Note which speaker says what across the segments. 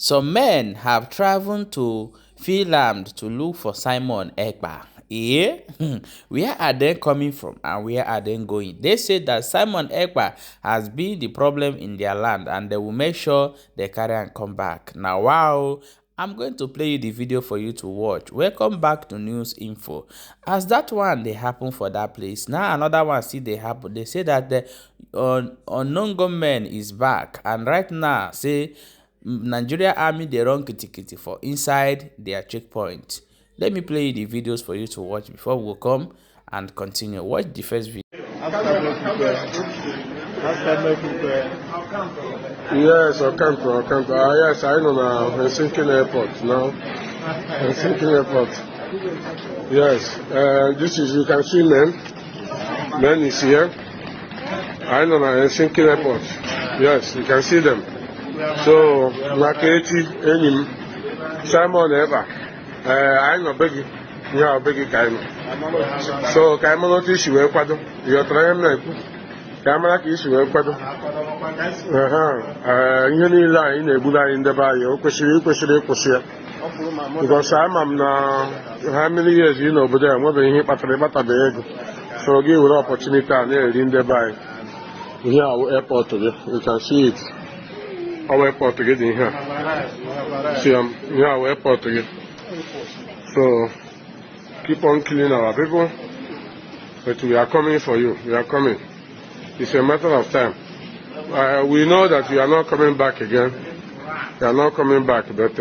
Speaker 1: Some men have traveled to Finland to look for Simon Ekpa. Where are they coming from and where are they going? They say that Simon Ekpa has been the problem in their land and they will make sure they carry and come back. Now, wow, I'm going to play you the video for you to watch. Welcome back to News Info. As that one, they happen for that place. Now, another one, see, they happen. They say that the unknown gunman is back. And right now, say, Nigeria Army, they run kitty for inside their checkpoint. Let me play the videos for you to watch before we come and continue. Watch the first video.
Speaker 2: Yes, I come to. Yes, I know now. Helsinki Airport now. Helsinki Airport. Yes, this is, you can see men. Men is here. I know now. Helsinki Airport. Yes, you can see them. So, Maketi, Enim, Simon Eba. I know Beggy. Yeah, Beggy Kaimo. So, Kaimo not issue Ecuador. You're trying to camera issue Ecuador. You need line, a Buddha in the bio, because I'm now, how many years you know, but I'm moving here, but so give an opportunity in the bio. Here, our airport, you can see it. Our airport to get in here. See, here our airport to get. So keep on killing our people, but we are coming for you. We are coming. It's a matter of time. We know that you are not coming back again. You are not coming back, but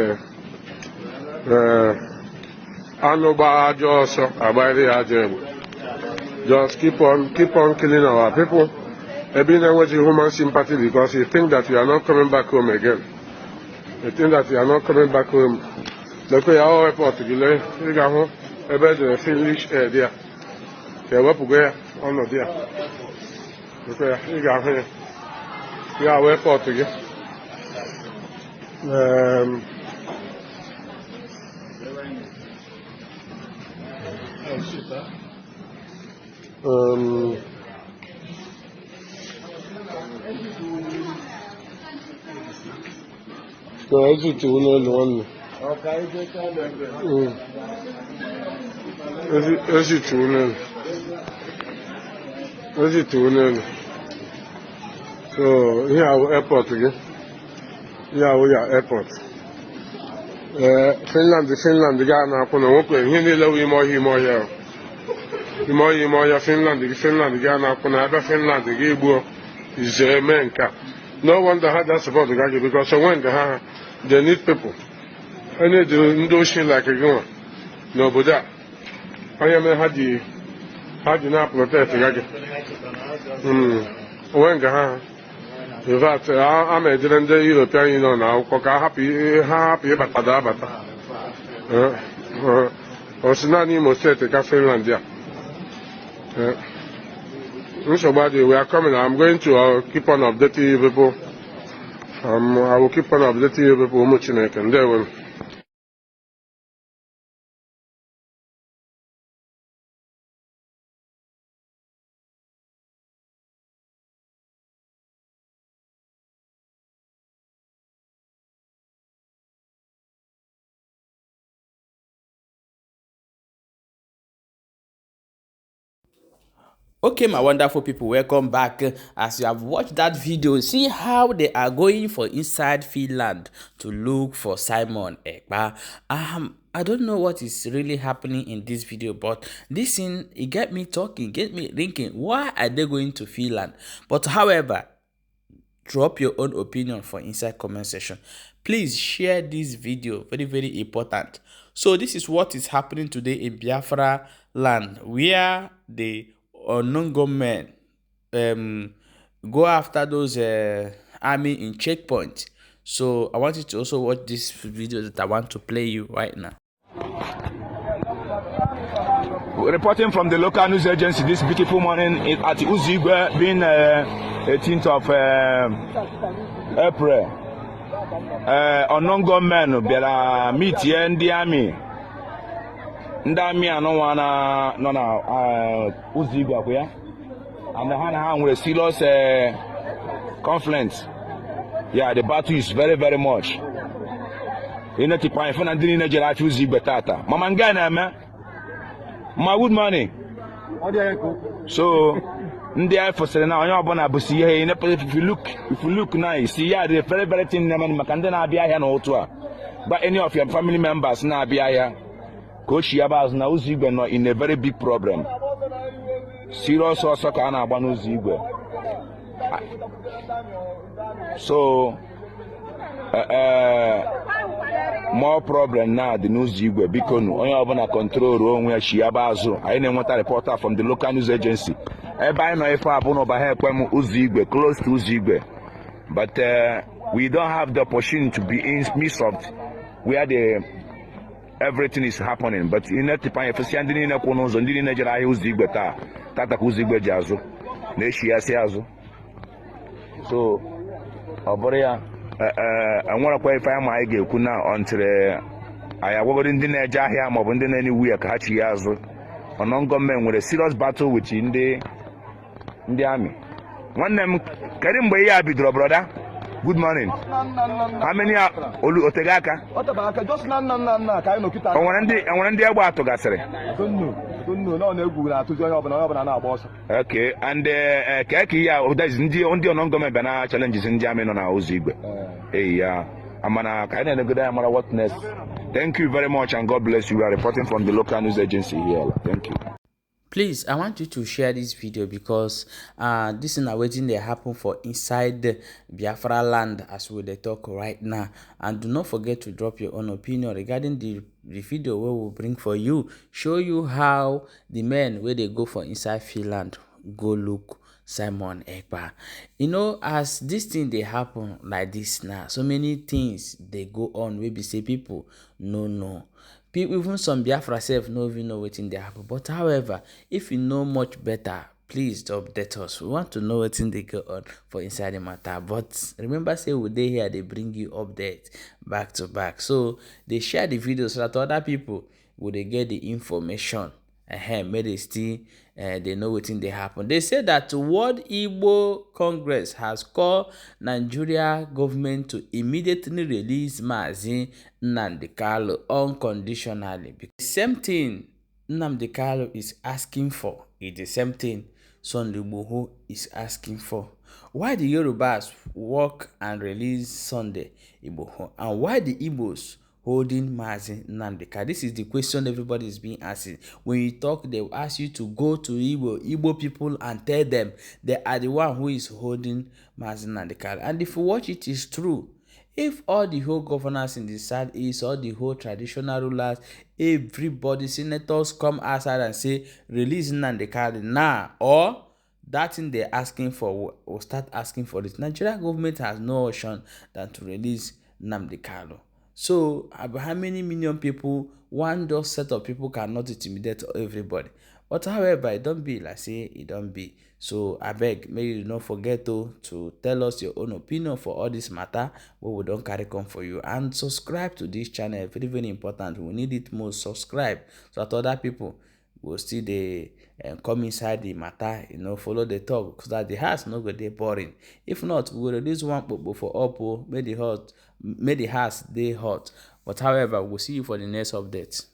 Speaker 2: just keep on killing our people. Maybe there was a human sympathy because you think that you are not coming back home again. You think that you are not coming back home. Look at our airport. You got home. About the Finnish there. They were there on there. Look at you got here. You are airport again. No, I just do one. Okay, so here our airport again. Yeah, we are airport. Finland, the guy now put on work. He need to more here. Finland, the guy now put on Finland. The guy is a man. No wonder how that's about the guy because when they need people. I need to do shit like a girl. No, but that. I am a Haji not protect the guy. When in fact, I'm a European Union now, happy, but Padabata. Or Sinani must say to Finlandia. Somebody, we are coming. I'm going to keep on updating you people. I will keep on updating you people much and they will.
Speaker 1: Okay, my wonderful people, welcome back. As you have watched that video, see how they are going for inside Finland to look for Simon Ekpa. I don't know what is really happening in this video, but this thing, it get me talking, get me thinking, why are they going to Finland? But however, drop your own opinion for inside comment section. Please share this video, very important. So this is what is happening today in Biafra land, where the unknown gunmen go after those army in checkpoint. So I want you to also watch this video that I want to play you right now.
Speaker 3: Reporting from the local news agency this beautiful morning at UGM, being 18th of April. Unknown gunmen be meet here in the army. Ndami no wana no na Uzigwa kwa and the hand with a serious conflict. Yeah, the battle is very much. ina ti kwa Finland ni na jira chu zigbe tata mama ngana ma ma good morning so ndị a fosere na onye ọbụla bụ si ihe if you look nice see ya the very thing na maka ndị na-abịa ahịa n'otu a but any of your family members na-abịa ahịa ka o chi ya bazụ na ụzọ igwe nọ in a very big problem serious ọsọ ka a na-agba n'ụzọ igwe so more problem na dị n'ụzọ igwe biko nu onye ọbụla control onwe ya chi ya bazụ anyị na-enweta reporter from the local news agency ebe anyị nọ ife abụ n'ọba ha ekwe m ụzọ igwe close to ụzọ igwe but we don't have the opportunity to be in midst of where everything is happening but inetipa anyị efesi ndị niile kwụ n'ụzọ ndị niile jere ahịa ụzọ igwe tata ka ụzọ igwe ji azụ na-eshi ya si azụ so ọ bụrụ ya enwerekwa ife anyị ma anyị ga-ekwu na ọntịrị anyị agwagoro ndị na-eje ahịa maọbụ ndị na-enye iwu ya ka ha chi ya azụ ọnọ gọọmenti nwere serious battle with ndị amị nwanne m kedu mgbe ihe a bidoro broda good morning how many otego aka o nwere ndị egbe atụgasịrị okay and ka ihe ụdazi ndị ọnọ gọọmenti bịa na challenges ndị amị nọ na ụzọ igwe eyi ya amana ka anyị na-enegodo ya mara what next. Thank you very much and God bless you. We are reporting from the local news agency here. Thank you.
Speaker 1: Please, I want you to share this video because this is not waiting they happen for inside Biafra land as we talk right now. And do not forget to drop your own opinion regarding the video we will bring for you. Show you how the men where they go for inside Finland go look Simon Ekpa. You know, as this thing they happen like this now, so many things they go on. Maybe say people no. People, even some Biafra self no even know what in they happen. But however, if you know much better, please update us. We want to know what in they go on for inside the matter. But remember, say we they here, they bring you updates back to back. So they share the videos so that other people will they get the information. May they still they know what in they happen. They say that World Igbo Congress has called Nigeria government to immediately release Mazi Nnamdi Kanu unconditionally. The same thing Nnamdi Kanu is asking for is the same thing Sunday Igboho is asking for. Why the Yorubas work and release Sunday Igboho, and why the Igbos holding Mazi Nnamdi Kanu? This is the question everybody is being asked. When you talk, they will ask you to go to Igbo people and tell them they are the one who is holding Mazi Nnamdi Kanu. And if you watch it, is true. If all the whole governors in the Southeast, all the whole traditional rulers, everybody, senators come outside and say, release Nnamdi Kanu now, or that thing they're asking for will start asking for it. Nigeria government has no option than to release Nnamdi Kanu. So, how many million people, one just set of people cannot intimidate everybody. But however, it don't be like say it don't be. So, I beg, may you not forget to tell us your own opinion for all this matter, what we don't carry come for you. And subscribe to this channel, very, very important. We need it most. Subscribe so that other people will see the come inside the matter, follow the talk, because that the house no go dey boring. If not, we will release one popo for up, may the house dey hot. But however, we'll see you for the next update.